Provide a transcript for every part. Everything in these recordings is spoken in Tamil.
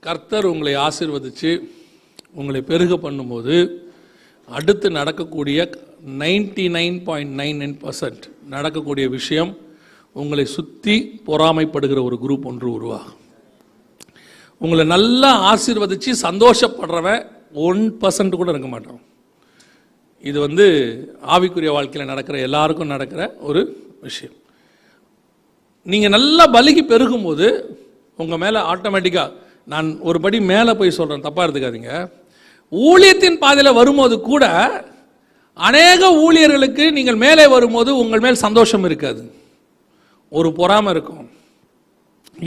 கர்த்தர் உங்களை ஆசீர்வதித்து உங்களை பெருக பண்ணும்போது அடுத்து நடக்கக்கூடிய 99.99% நடக்கக்கூடிய விஷயம், உங்களை சுற்றி பொறாமைப்படுகிற ஒரு குரூப் ஒன்று உருவாகும். உங்களை நல்லா ஆசீர்வதித்து சந்தோஷப்படுறவன் 1% கூட இருக்க மாட்டான். இது ஆவிக்குரிய வாழ்க்கையில் நடக்கிற எல்லாருக்கும் நடக்கிற ஒரு விஷயம். நீங்கள் நல்லா பலிக்கு பெருகும்போது உங்கள் மேலே ஆட்டோமேட்டிக்காக, நான் ஒரு படி மேலே போய் சொல்கிறேன், தப்பாக எடுத்துக்காதீங்க, ஊழியத்தின் பாதையில் வரும்போது கூட அநேக ஊழியர்களுக்கு நீங்கள் மேலே வரும்போது உங்கள் மேல் சந்தோஷம் இருக்காது, ஒரு பொறாமை இருக்கும்.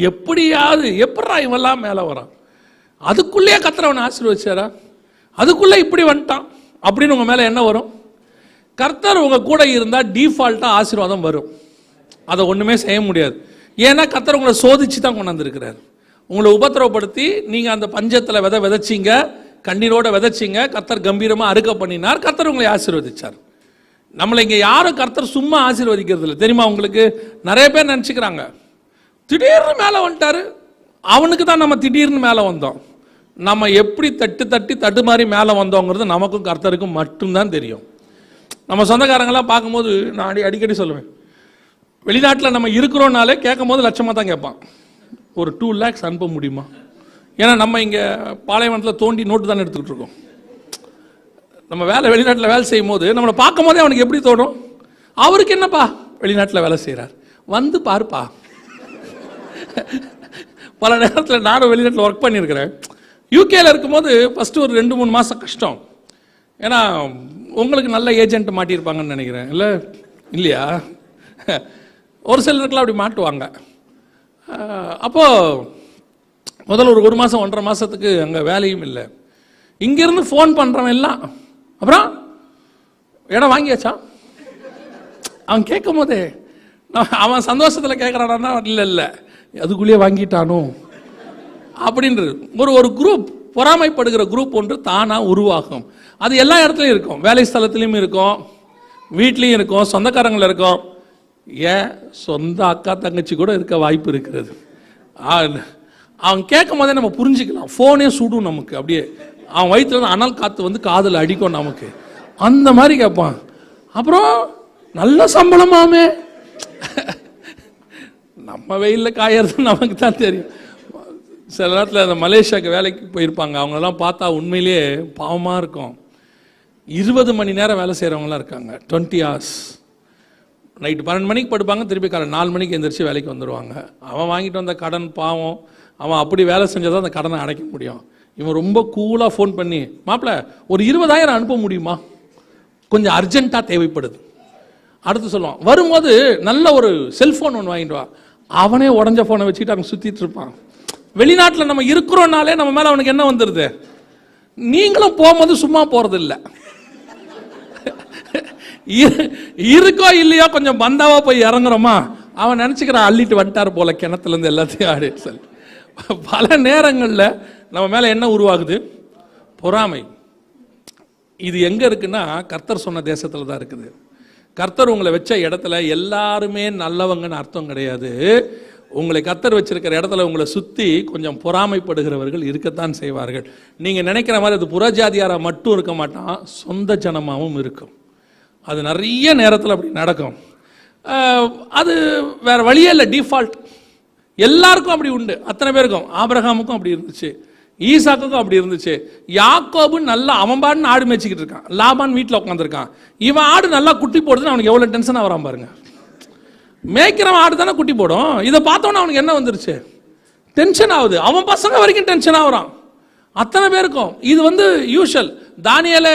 எப்படியாவது எப்படா இவெல்லாம் மேலே வரான், அதுக்குள்ளேயே கர்த்தர் ஆசீர்வதிச்சாரா, அதுக்குள்ளே இப்படி வந்துட்டான் அப்படின்னு உங்கள் மேலே என்ன வரும்? கர்த்தர் உங்கள் கூட இருந்தால் டிஃபால்ட்டாக ஆசீர்வாதம் வரும். அதை ஒன்றுமே செய்ய முடியாது. ஏன்னா கர்த்தர் உங்களை சோதிச்சு தான் கொண்டாந்துருக்கிறார். உங்களை உபத்திரவப்படுத்தி நீங்கள் அந்த பஞ்சத்தில் விதைச்சிங்க, கண்ணீரோட விதைச்சிங்க, கர்த்தர் கம்பீரமாக அறுக்க பண்ணினார், கர்த்தர் உங்களை ஆசீர்வதிச்சார். நம்மளை இங்கே யாரும் கர்த்தர் சும்மா ஆசீர்வதிக்கிறது இல்லை, தெரியுமா உங்களுக்கு? நிறைய பேர் நினச்சிக்கிறாங்க திடீர்னு மேலே வந்துட்டாரு, அவனுக்கு தான் நம்ம திடீர்னு மேலே வந்தோம். நம்ம எப்படி தட்டு மாதிரி மேலே வந்தோங்கிறது நமக்கும் கர்த்தருக்கும் மட்டும்தான் தெரியும். நம்ம சொந்தக்காரங்களாம் பார்க்கும்போது நான் அடிக்கடி சொல்லுவேன், வெளிநாட்டில் நம்ம இருக்கிறோன்னாலே கேட்கும் போது லட்சமாக தான் கேட்பான், ஒரு 2 lakhs அனுப்ப முடியுமா? ஏன்னா நம்ம இங்கே பாலைவனத்தில் தோண்டி நோட்டு தானே எடுத்துக்கிட்டு இருக்கோம். நம்ம வெளிநாட்டில் வேலை செய்யும் போது நம்மளை பார்க்கும் போதே அவனுக்கு எப்படி தோணும், அவருக்கு என்னப்பா வெளிநாட்டில் வேலை செய்கிறார், வந்து பாருப்பா. பல நேரத்தில் நானும் வெளிநாட்டில் ஒர்க் பண்ணியிருக்கிறேன். யூகேல இருக்கும்போது ஃபஸ்ட்டு ஒரு 2-3 மாதம் கஷ்டம். ஏன்னா உங்களுக்கு நல்ல ஏஜென்ட் மாட்டியிருப்பாங்கன்னு நினைக்கிறேன், இல்லை இல்லையா? ஒரு சிலருக்குலாம் அப்படி மாட்டுவாங்க. அப்போது முதல்ல ஒரு மாதம் 1.5 மாதத்துக்கு அங்கே வேலையும் இல்லை. இங்கேருந்து ஃபோன் பண்ணுறவன் எல்லாம், அப்புறம் இடம் வாங்கியாச்சா? அவன் கேட்கும் போதே அவன் சந்தோஷத்தில் கேட்குறானா, இல்லை அதுக்குள்ளேயே வாங்கிட்டானோ அப்படின்றது ஒரு குரூப், பொறாமைப்படுகிற குரூப் ஒன்று தானாக உருவாகும். அது எல்லா இடத்துலையும் இருக்கும், வேலை ஸ்தலத்துலேயும் இருக்கும், வீட்லேயும் இருக்கும், சொந்தக்காரங்களில் இருக்கும், ஏன் சொந்த அக்கா தங்கச்சி கூட இருக்க வாய்ப்பு இருக்கிறது. அவன் கேட்கும் போதே நம்ம புரிஞ்சுக்கலாம், ஃபோனே சுடும் நமக்கு, அப்படியே அவன் வயிற்றுல அனல் காற்று காதில் அடிக்கும் நமக்கு, அந்த மாதிரி கேட்பான். அப்புறம் நல்ல சம்பளமாமே, நம்ம வெயிலில் காயறது நமக்கு தான் தெரியும். சில நேரத்தில் அந்த மலேசியாவுக்கு வேலைக்கு போயிருப்பாங்க, அவங்களெல்லாம் பார்த்தா உண்மையிலேயே பாவமாக இருக்கும். 20 மணி நேரம் வேலை செய்கிறவங்களாம் இருக்காங்க, 20 hours. நைட்டு 12 மணிக்கு படுப்பாங்க, திருப்பி காலை 4 மணிக்கு எந்திரிச்சு வேலைக்கு வந்துடுவாங்க. அவன் வாங்கிட்டு வந்த கடன் பாவம், அவன் அப்படி வேலை செஞ்சால் தான் அந்த கடனை அடைக்க முடியும். இவன் ரொம்ப கூலாக ஃபோன் பண்ணி, மாப்பிள்ள ஒரு 20,000 அனுப்ப முடியுமா, கொஞ்சம் அர்ஜென்ட்டாக தேவைப்படுது. அடுத்து சொல்லுவான், வரும்போது நல்ல ஒரு செல்ஃபோன் ஒன்று வாங்கிட்டு வா. அவனே உடஞ்ச ஃபோனை வச்சுக்கிட்டு அவன் சுற்றிட்டு இருப்பான். வெளிநாட்டில் நம்ம இருக்கிறோன்னாலே நம்ம மேலே அவனுக்கு என்ன வந்துடுது, நீங்களும் போகும்போது சும்மா போகிறது இல்லை, இருக்கோ இல்லையோ கொஞ்சம் பந்தாவா போய் இறங்குறோமா, அவன் நினச்சிக்கிறான் அள்ளிட்டு வந்துட்டார் போல கிணத்துலேருந்து எல்லாத்தையும் ஆடி சொல்லி. பல நேரங்களில் நம்ம மேலே என்ன உருவாகுது, பொறாமை. இது எங்கே இருக்குன்னா கர்த்தர் சொன்ன தேசத்தில் தான் இருக்குது. கர்த்தர் உங்களை வச்ச இடத்துல எல்லாருமே நல்லவங்கன்னு அர்த்தம் கிடையாது. உங்களை கர்த்தர் வச்சிருக்கிற இடத்துல உங்களை சுற்றி கொஞ்சம் பொறாமைப்படுகிறவர்கள் இருக்கத்தான் செய்வார்கள். நீங்கள் நினைக்கிற மாதிரி அது புறஜாதியாராக மட்டும் இருக்க மாட்டான், சொந்த ஜனமாகவும் இருக்கும். அது நிறைய நேரத்தில் அப்படி நடக்கும். அது வேற வழியே இல்லை, டிஃபால்ட். எல்லாருக்கும் அப்படி உண்டு, அத்தனை பேருக்கும். ஆபிரகாமுக்கும் அப்படி இருந்துச்சு, ஈசாக்குக்கும் அப்படி இருந்துச்சு. யாக்கோபு நல்லா அவன் பாடுன்னு ஆடு மேய்ச்சிக்கிட்டு இருக்கான், லாபான் வீட்டில் உட்காந்துருக்கான். இவன் ஆடு நல்லா குட்டி போடுதுன்னு அவனுக்கு எவ்வளோ டென்ஷனாக வரான் பாருங்க. மேய்க்கிறவன் ஆடு தானே குட்டி போடும், இதை பார்த்தோன்னா அவனுக்கு என்ன வந்துருச்சு, டென்ஷன் ஆகுது. அவன் பசங்க வரைக்கும் டென்ஷன் ஆகுறான், அத்தனை பேருக்கும். இது யூஷுவல். தானியேல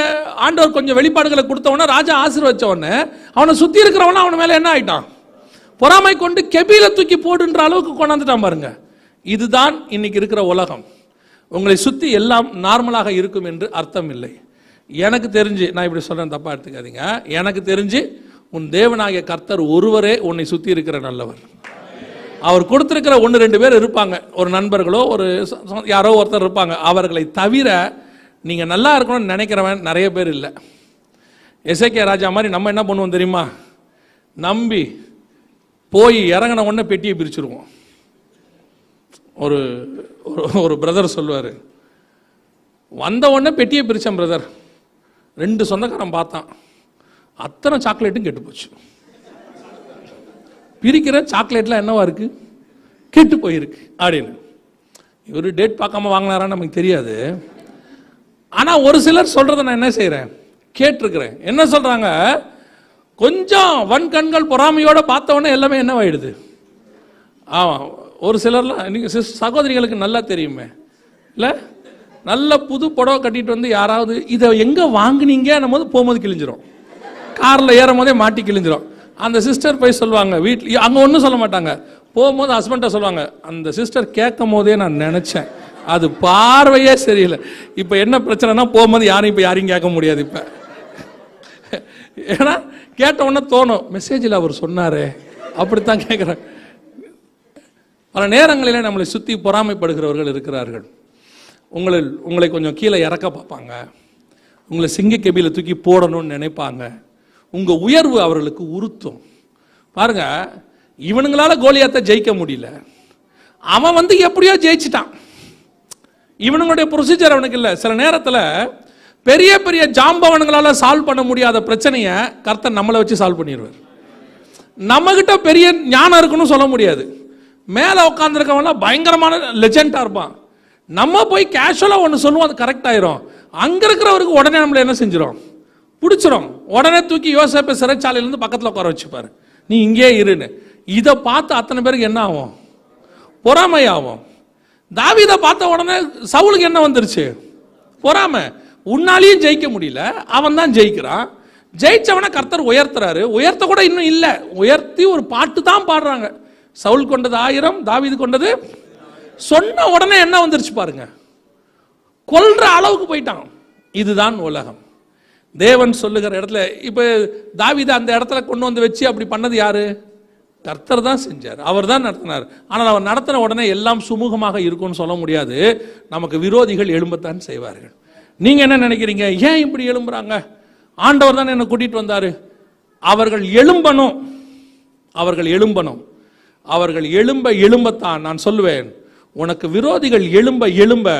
ஆண்டவர் கொஞ்சம் வெளிப்பாடுகளை கொடுத்தவொடனே, ராஜா ஆசீர்வதிச்ச உடனே அவனை சுற்றி இருக்கிறவன அவன் மேலே என்ன ஆயிட்டான், பொறாமை கொண்டு கெபியில தூக்கி போடுன்ற அளவுக்கு கொண்டாந்துட்டான் பாருங்க. இதுதான் இன்னைக்கு இருக்கிற உலகம். உங்களை சுற்றி எல்லாம் நார்மலாக இருக்கும் என்று அர்த்தம் இல்லை. எனக்கு தெரிஞ்சு, நான் இப்படி சொல்றேன் தப்பா எடுத்துக்காதீங்க, எனக்கு தெரிஞ்சு உன் தேவனாகிய கர்த்தர் ஒருவரே உன்னை சுற்றி இருக்கிற நல்லவர். அவர் கொடுத்திருக்கிற 1-2 பேர் இருப்பாங்க, ஒரு நண்பர்களோ ஒரு யாரோ ஒருத்தர் இருப்பாங்க. அவர்களை தவிர நீங்க நல்லா இருக்கணும்னு நினைக்கிறவன் நிறைய பேர் இல்லை. எசேக்கியா ராஜா மாதிரி நம்ம என்ன பண்ணுவோம் தெரியுமா, நம்பி போய் இறங்கின உடனே பெட்டியை பிரிச்சுருவோம். ஒரு ஒரு பிரதர் சொல்லுவார், வந்த உடனே பெட்டியை பிரித்தேன் பிரதர், 2 சொந்தக்காரன் பார்த்தான், அத்தனை சாக்லேட்டும் கெட்டு போச்சு. பிரிக்கிற சாக்லேட்லாம் என்னவா இருக்கு, கெட்டு போயிருக்கு அப்படின்னு. இவர் டேட் பார்க்காம வாங்கினாரான்னு நமக்கு தெரியாது. ஆனால் ஒரு சிலர் சொல்றதை நான் என்ன செய்கிறேன், கேட்டிருக்கிறேன். என்ன சொல்றாங்க, கொஞ்சம் வன்கண்கள் பொறாமையோட பார்த்தவொடனே எல்லாமே என்னவாயிடுது. ஆமாம், ஒரு சிலர்லாம் நீங்கள் சகோதரிகளுக்கு நல்லா தெரியுமே இல்லை, நல்ல புது புடவை கட்டிட்டு வந்து யாராவது இதை எங்கே வாங்கினீங்கன்னும் போது போகும்போது கிழிஞ்சிரும், காரில் ஏறும் போதே மாட்டி கிழிஞ்சிரும். அந்த சிஸ்டர் போய் சொல்லுவாங்க வீட்டில், அங்கே ஒன்றும் சொல்ல மாட்டாங்க, போகும்போது ஹஸ்பண்ட்டை சொல்லுவாங்க, அந்த சிஸ்டர் கேட்கும் போதே நான் நினச்சேன் அது பார்வையே சரியில்லை. இப்போ என்ன பிரச்சனைனா போகும்போது யாரையும் கேட்க முடியாது. இப்போ ஏன்னா கேட்ட உடனே தோணும், மெசேஜில் அவர் சொன்னாரே, அப்படித்தான் கேட்குறேன். பல நேரங்களில் நம்மளை சுற்றி பொறாமைப்படுகிறவர்கள் இருக்கிறார்கள். உங்களை கொஞ்சம் கீழே இறக்க பார்ப்பாங்க, உங்களை சிங்க கெபியில் தூக்கி போடணும்னு நினைப்பாங்க. உங்கள் உயர்வு அவர்களுக்கு உறுத்தும். பாருங்க, இவனுங்களால கோலியாத்தை ஜெயிக்க முடியல, அவன் வந்து எப்படியோ ஜெயிச்சிட்டான். இவனுங்களுடைய ப்ரொசீஜர் அவனுக்கு இல்லை. சில நேரத்தில் பெரிய பெரிய ஜாம்பவனுங்களால சால்வ் பண்ண முடியாத பிரச்சனையை கர்த்தர் நம்மளை வச்சு சால்வ் பண்ணிடுவார். நம்மகிட்ட பெரிய ஞானம் இருக்குன்னு சொல்ல முடியாது. மேலே உட்காந்துருக்கவன்லாம் பயங்கரமான லெஜெண்டாக இருப்பான். நம்ம போய் கேஷுவலாக ஒன்று சொல்லுவோம், அது கரெக்ட் ஆயிரும். அங்கே இருக்கிறவருக்கு உடனே நம்மளை என்ன செஞ்சிடும், பிடிச்சிரும். உடனே தூக்கி யோசேப்பை சிறைச்சாலையிலேருந்து பக்கத்தில் உட்கார வச்சுப்பாரு, நீ இங்கே இருன்னு. இதை பார்த்து அத்தனை பேருக்கு என்ன ஆகும், பொறாமை ஆகும். தாவீதை பார்த்த உடனே சவுலுக்கு என்ன வந்துருச்சு, பொறாமை. உன்னாலையும் ஜெயிக்க முடியல, அவன் தான் ஜெயிக்கிறான். ஜெயிச்சவனை கர்த்தர் உயர்த்துறாரு. உயர்த்த கூட இன்னும் இல்லை, உயர்த்தி ஒரு பாட்டு தான் பாடுறாங்க. சவுல் கொண்டது 1000, தாவீது கொண்டது. சொன்ன உடனே என்ன வந்துருச்சு பாருங்க, கொல்ற அளவுக்கு போயிட்டான். இதுதான் உலகம். தேவன் சொல்லுகிற இடத்துல இப்ப தாவீது அந்த இடத்துல கொண்டு வந்து வச்சு அப்படி பண்ணது யாரு, கர்த்தர் தான் செஞ்சார், அவர் தான் நடத்தினார். ஆனால் அவர் நடத்தின உடனே எல்லாம் சுமூகமாக இருக்கும்னு சொல்ல முடியாது. நமக்கு விரோதிகள் எழும்பத்தான் செய்வார்கள். நீங்க என்ன நினைக்கிறீங்க, ஏன் இப்படி எழும்புறாங்க? ஆண்டவர் தான் என்ன கூட்டிட்டு வந்தாரு. அவர்கள் எழும்பணும், அவர்கள் எழும்பணும். அவர்கள் எழும்பத்தான் நான் சொல்லுவேன், உனக்கு விரோதிகள் எழும்ப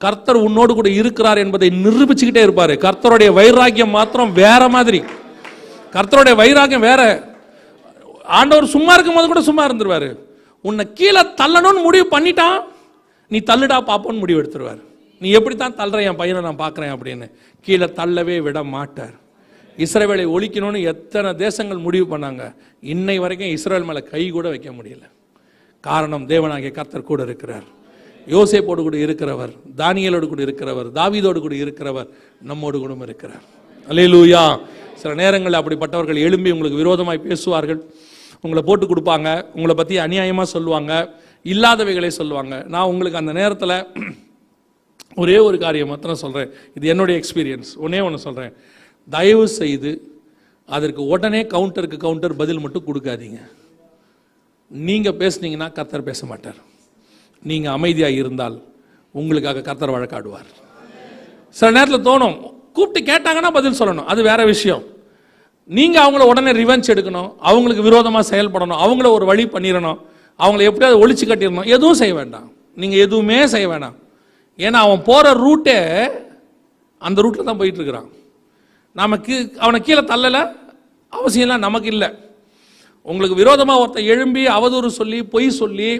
கர்த்தர் உன்னோடு கூட இருக்கிறார் என்பதை நிரூபிச்சுக்கிட்டே இருப்பாரு. கர்த்தருடைய வைராக்கியம் மாத்திரம் வேற மாதிரி. கர்த்தருடைய வைராக்கியம் வேற. ஆண்டவர் சும்மா இருக்கும் போது கூட சும்மா இருந்துருவாரு. உன்னை கீழே தள்ளணும்னு முடிவு பண்ணிட்டான், நீ தள்ளுடா பாப்போன்னு முடிவு எடுத்துருவார். நீ எப்படித்தான் தள்ளுற என் பையனை நான் பார்க்குறேன் அப்படின்னு கீழே தள்ளவே விட மாட்டார். இஸ்ரவேலை ஒழிக்கணும்னு எத்தனை தேசங்கள் முடிவு பண்ணாங்க, இன்னை வரைக்கும் இஸ்ரவேல் மேலே கை கூட வைக்க முடியல. காரணம், தேவனாகிய கர்த்தர் கூட இருக்கிறார். யோசேப்போடு கூட இருக்கிறவர், தானியேலோடு கூட இருக்கிறவர், தாவீதோடு கூட இருக்கிறவர், நம்மோடு கூட இருக்கிறார். அல்லேலூயா. சில நேரங்களில் அப்படிப்பட்டவர்கள் எழும்பி உங்களுக்கு விரோதமாய் பேசுவார்கள், உங்களை போட்டு கொடுப்பாங்க, உங்களை பற்றி அநியாயமாக சொல்லுவாங்க, இல்லாதவைகளை சொல்லுவாங்க. நான் உங்களுக்கு அந்த நேரத்தில் ஒரே ஒரு காரியம் மாத்திரம் சொல்கிறேன், இது என்னுடைய எக்ஸ்பீரியன்ஸ். ஒன்று சொல்கிறேன், தயவு செய்து அதற்கு உடனே கவுண்டருக்கு கவுண்டர் பதில் மட்டும் கொடுக்காதீங்க. நீங்கள் பேசுனீங்கன்னா கர்த்தர் பேச மாட்டார். நீங்கள் அமைதியாக இருந்தால் உங்களுக்காக கர்த்தர் வழக்காடுவார். சில நேரத்தில் தோணும், கூப்பிட்டு கேட்டாங்கன்னா பதில் சொல்லணும், அது வேற விஷயம். நீங்கள் அவங்கள உடனே ரிவெஞ்ச் எடுக்கணும், அவங்களுக்கு விரோதமாக செயல்படணும், அவங்கள ஒரு வழி பண்ணிடணும், அவங்கள எப்படியாவது ஒழிச்சு கட்டிடணும். எதுவும் செய்ய வேண்டாம், நீங்கள் எதுவுமே செய்ய வேண்டாம். ஏன்னா அவன் போகிற ரூட்டே அந்த ரூட்டில் தான் போயிட்டு இருக்கிறான். நமக்கு அவனை கீழே தள்ளலை அவசியம்லாம் நமக்கு இல்லை. உங்களுக்கு விரோதமாக ஒருத்தர் எழும்பி அவதூறு சொல்லி பொய் சொல்லி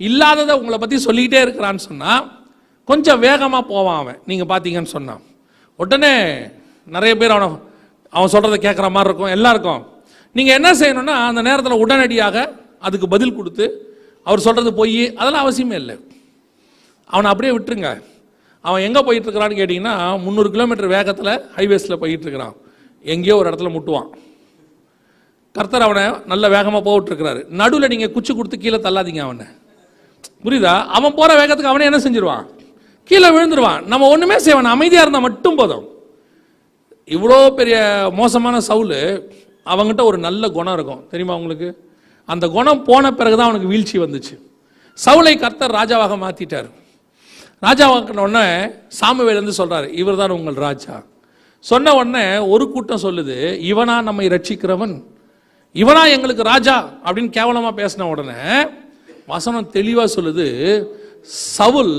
இல்லாததை உங்களை பற்றி சொல்லிக்கிட்டே இருக்கிறான்னு சொன்னால் கொஞ்சம் வேகமாக போவான் அவன். நீங்கள் பார்த்தீங்கன்னு சொன்னான் உடனே நிறைய பேர் அவன் சொல்கிறத கேட்குற மாதிரி இருக்கும் எல்லாருக்கும். நீங்கள் என்ன செய்யணும்னா அந்த நேரத்தில் உடனடியாக அதுக்கு பதில் கொடுத்து, அவர் சொல்கிறது பொய் அதெல்லாம் அவசியமே இல்லை, அவனை அப்படியே விட்டுருங்க. அவன் எங்கே போயிட்டுருக்கிறான்னு கேட்டிங்கன்னா 300 கிலோமீட்டர் வேகத்தில் ஹைவேஸில் போயிட்டுருக்கிறான், எங்கேயோ ஒரு இடத்துல முட்டுவான். கர்த்தர் அவனை நல்ல வேகமாக போட்டுருக்கிறாரு, நடுவில் நீங்கள் குச்சி கொடுத்து கீழே தள்ளாதீங்க அவனை, புரியுதா? அவன் போகிற வேகத்துக்கு அவனே என்ன செஞ்சிருவான், கீழே விழுந்துருவான். நம்ம ஒன்றுமே செய்வான், அமைதியாக இருந்தால் மட்டும் போதும். இவ்வளோ பெரிய மோசமான சவுல், அவங்ககிட்ட ஒரு நல்ல குணம் இருக்கும் தெரியுமா உங்களுக்கு? அந்த குணம் போன பிறகுதான் அவனுக்கு வீழ்ச்சி வந்துச்சு. சவுலை கர்த்தர் ராஜாவாக மாற்றிட்டார். ராஜாவாக்கின உடனே சாமுவேல் சொல்றாரு, இவர் தான் உங்கள் ராஜா. சொன்ன உடனே ஒரு கூட்டம் சொல்லுது, இவனா நம்மை ரட்சிக்கிறவன், இவனா எங்களுக்கு ராஜா அப்படின்னு கேவலமாக பேசின உடனே வசனம் தெளிவாக சொல்லுது, சவுல்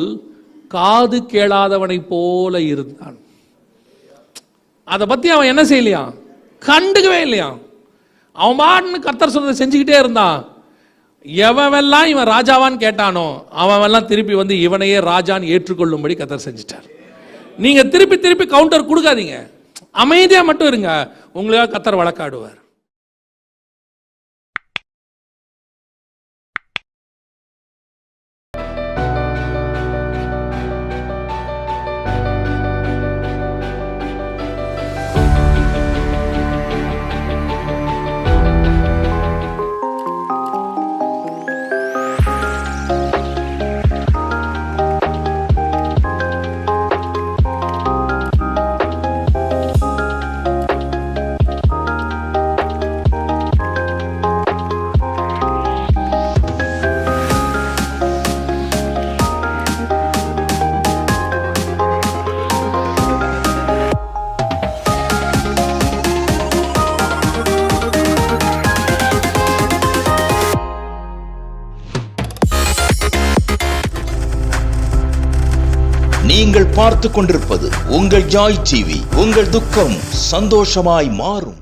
காது கேளாதவனை போல இருந்தான். அதை பத்தி அவன் என்ன செய்யலையா, கண்டுக்கவே இல்லையா. அவன் பாட்டுன்னு கர்த்தர் சொன்னதை செஞ்சுக்கிட்டே இருந்தான். எவெல்லாம் இவன் ராஜாவான்னு கேட்டானோ அவன் திருப்பி வந்து இவனையே ராஜான்னு ஏற்றுக்கொள்ளும்படி கர்த்தர் செஞ்சிட்டார். நீங்க திருப்பி திருப்பி கவுண்டர் கொடுக்காதீங்க, அமைதியா மட்டும் இருங்க, உங்களையா கர்த்தர் வழக்காடுவார். நீங்கள் பார்த்து கொண்டிருப்பது உங்கள் ஜாய் டிவி. உங்கள் துக்கம் சந்தோஷமாய் மாறும்.